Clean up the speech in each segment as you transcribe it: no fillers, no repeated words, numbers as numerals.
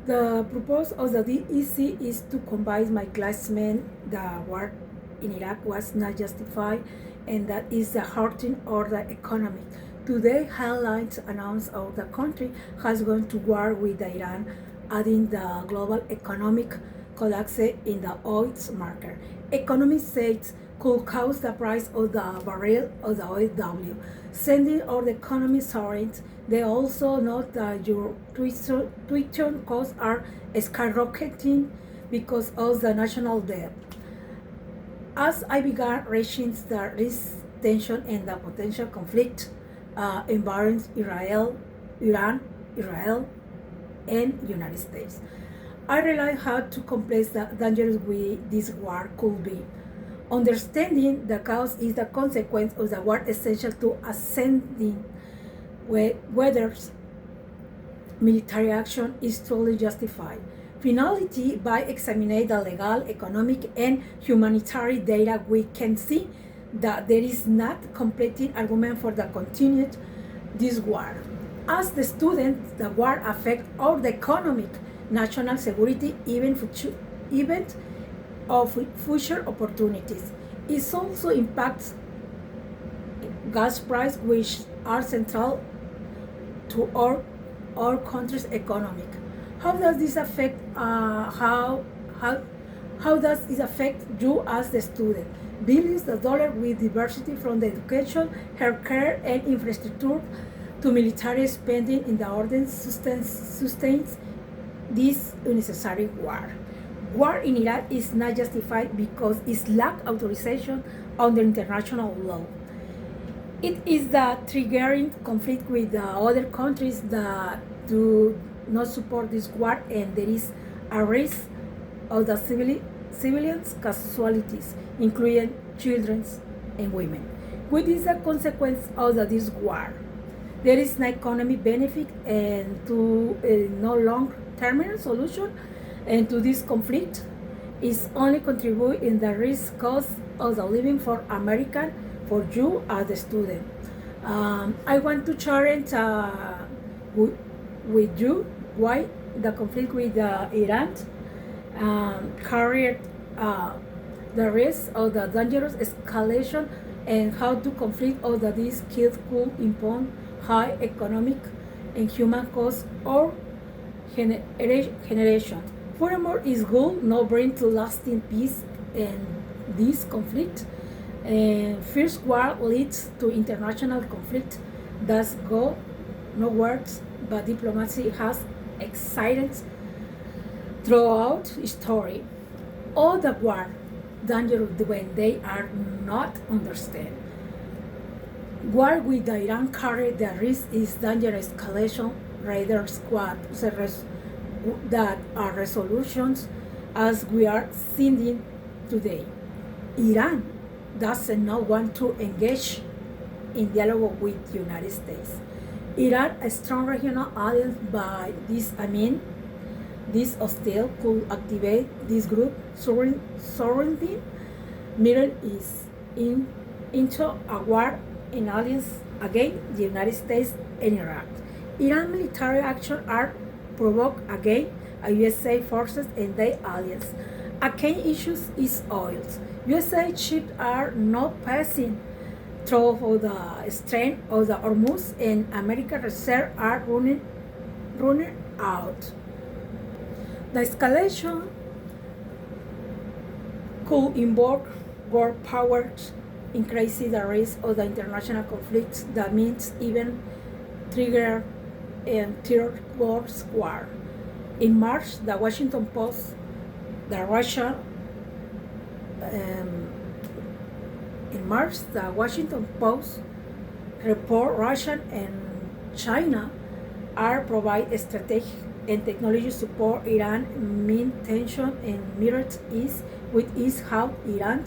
The purpose of the DEC is to convince my classmates the war in Iraq was not justified and that is the hurting of the economy. Today, headlines announce how the country has gone to war with Iran, adding the global economic collapse in the oil market. Economists say could cause the price of the barrel of the oil W, sending our economy soaring. They also note that your tuition costs are skyrocketing because of the national debt. As I began reaching the risk, tension, and the potential conflict environment Israel, and United States, I realized how too complex the dangerous this war could be. Understanding the cause is the consequence of the war essential to ascending whether military action is totally justified. Finality, by examining the legal, economic, and humanitarian data, we can see that there is not completing argument for the continued this war. As the student, the war affects all the economic, national security, even of future opportunities. It also impacts gas price, which are central to our country's economic. How does this affect how does this affect you as the student? Billions of dollars with diversity from the education, healthcare, and infrastructure to military spending in the order sustains this unnecessary war. War in Iraq is not justified because it lacks authorization under international law. It is the triggering conflict with the other countries that do not support this war, and there is a risk of the civilians casualties, including children and women. What is the consequence of this war? There is an economic benefit and to no long-term solution, and to this conflict is only contribute in the risk cost of the living for American for you as a student. I want to challenge with you why the conflict with Iran carried the risk of the dangerous escalation and how to conflict of these kills could impose high economic and human costs or generation. Furthermore, its goal not bring to lasting peace and this conflict. And first war leads to international conflict. Thus go no words, but diplomacy has excited throughout history. All the war dangerous when they are not understood. War with Iran carry the risk is dangerous escalation rather squad that are resolutions as we are seeing today. Iran does not want to engage in dialogue with the United States. Iran, a strong regional alliance by this this hostile could activate this group surrounding Middle East into a war in alliance against the United States and Iraq. Iran military action are provoked against USA forces and their allies. A key issue is oil. USA ships are not passing through the Strait of the Hormuz, and American reserves are running out. The escalation could involve world powers, increasing the risk of the international conflicts that means even trigger and third world war. In March, the Washington Post, the Russia, in March, the Washington Post report Russia and China are provide strategic and technology support Iran mean tension and Middle East with is how Iran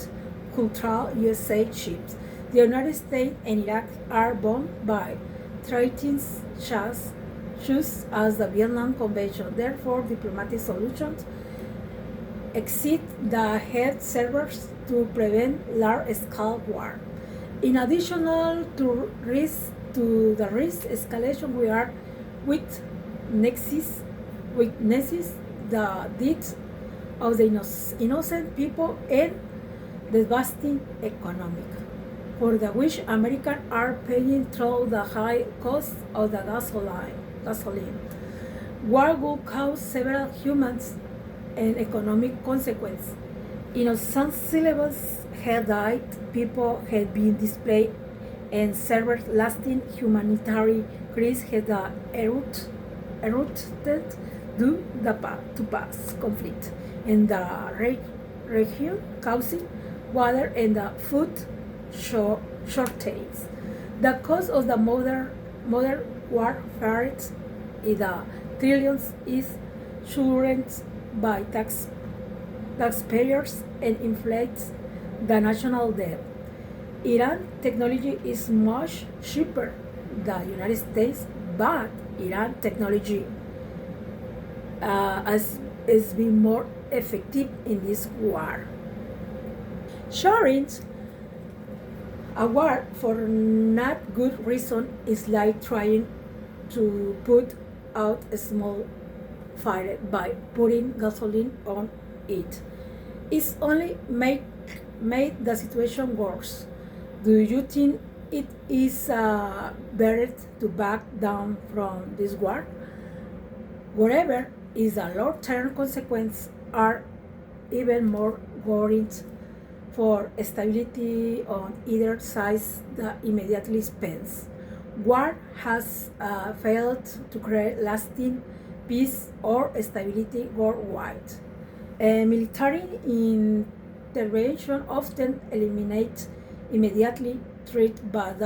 control USA ships. The United States and Iraq are bound by treaties such as the Vietnam Convention. Therefore, diplomatic solutions exceed the head servers to prevent large-scale war. In addition to the risk escalation, we are with Nexus witnesses the deeds of the innocent people and devastating economic, for the which Americans are paying through the high cost of the gasoline. War will cause several human and economic consequences. Innocent civilians have died, people have been displaced, and severe lasting humanitarian crisis has erupted due to past conflict in the region, causing water and the food shortage. The cost of the modern warfare is the trillions is shared by taxpayers and inflates the national debt. Iran technology is much cheaper than the United States, but Iran technology has been more effective in this war. Sharing a war for not good reason is like trying to put out a small fire by putting gasoline on it. It's only made the situation worse. Do you think it is better to back down from this war? Whatever is the long-term consequences are even more worrying for stability on either side that immediately spends. War has failed to create lasting peace or stability worldwide. Military intervention often eliminates immediately threat but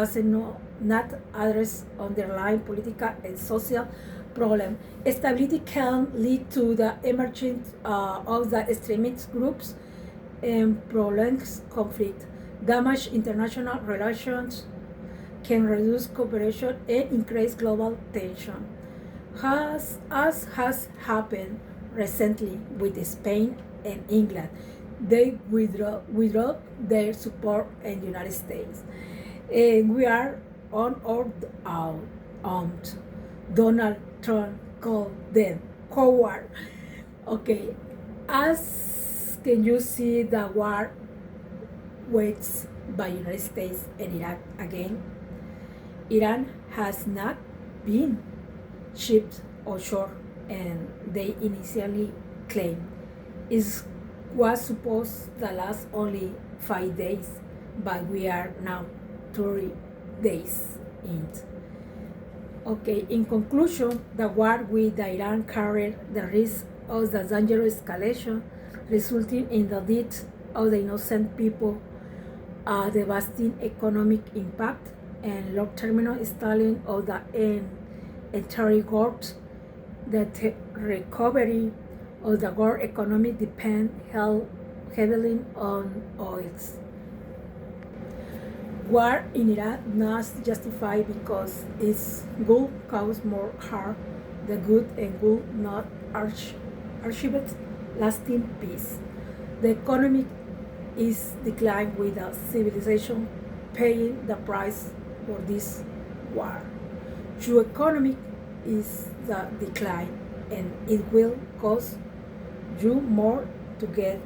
not address underlying political and social problem. Stability can lead to the emergence of the extremist groups and prolonged conflict, damage international relations, can reduce cooperation and increase global tension, as has happened recently with Spain and England. They withdraw their support in the United States. And we are armed. Donald Trump called them coward. Okay, as can you see the war waged by United States and Iraq again? Iran has not been shipped offshore, and they initially claimed it was supposed to last only 5 days, but we are now 30 days in. Okay, in conclusion, the war with Iran carried the risk of the dangerous escalation, resulting in the death of the innocent people, a devastating economic impact, and long-term stalling of the entire world. The recovery of the world economy depends heavily on oil. War in Iraq not justified because it would cause more harm. The good and would not achieve lasting peace. The economy is declining with the civilization paying the price for this war. Your economy is the decline, and it will cost you more to get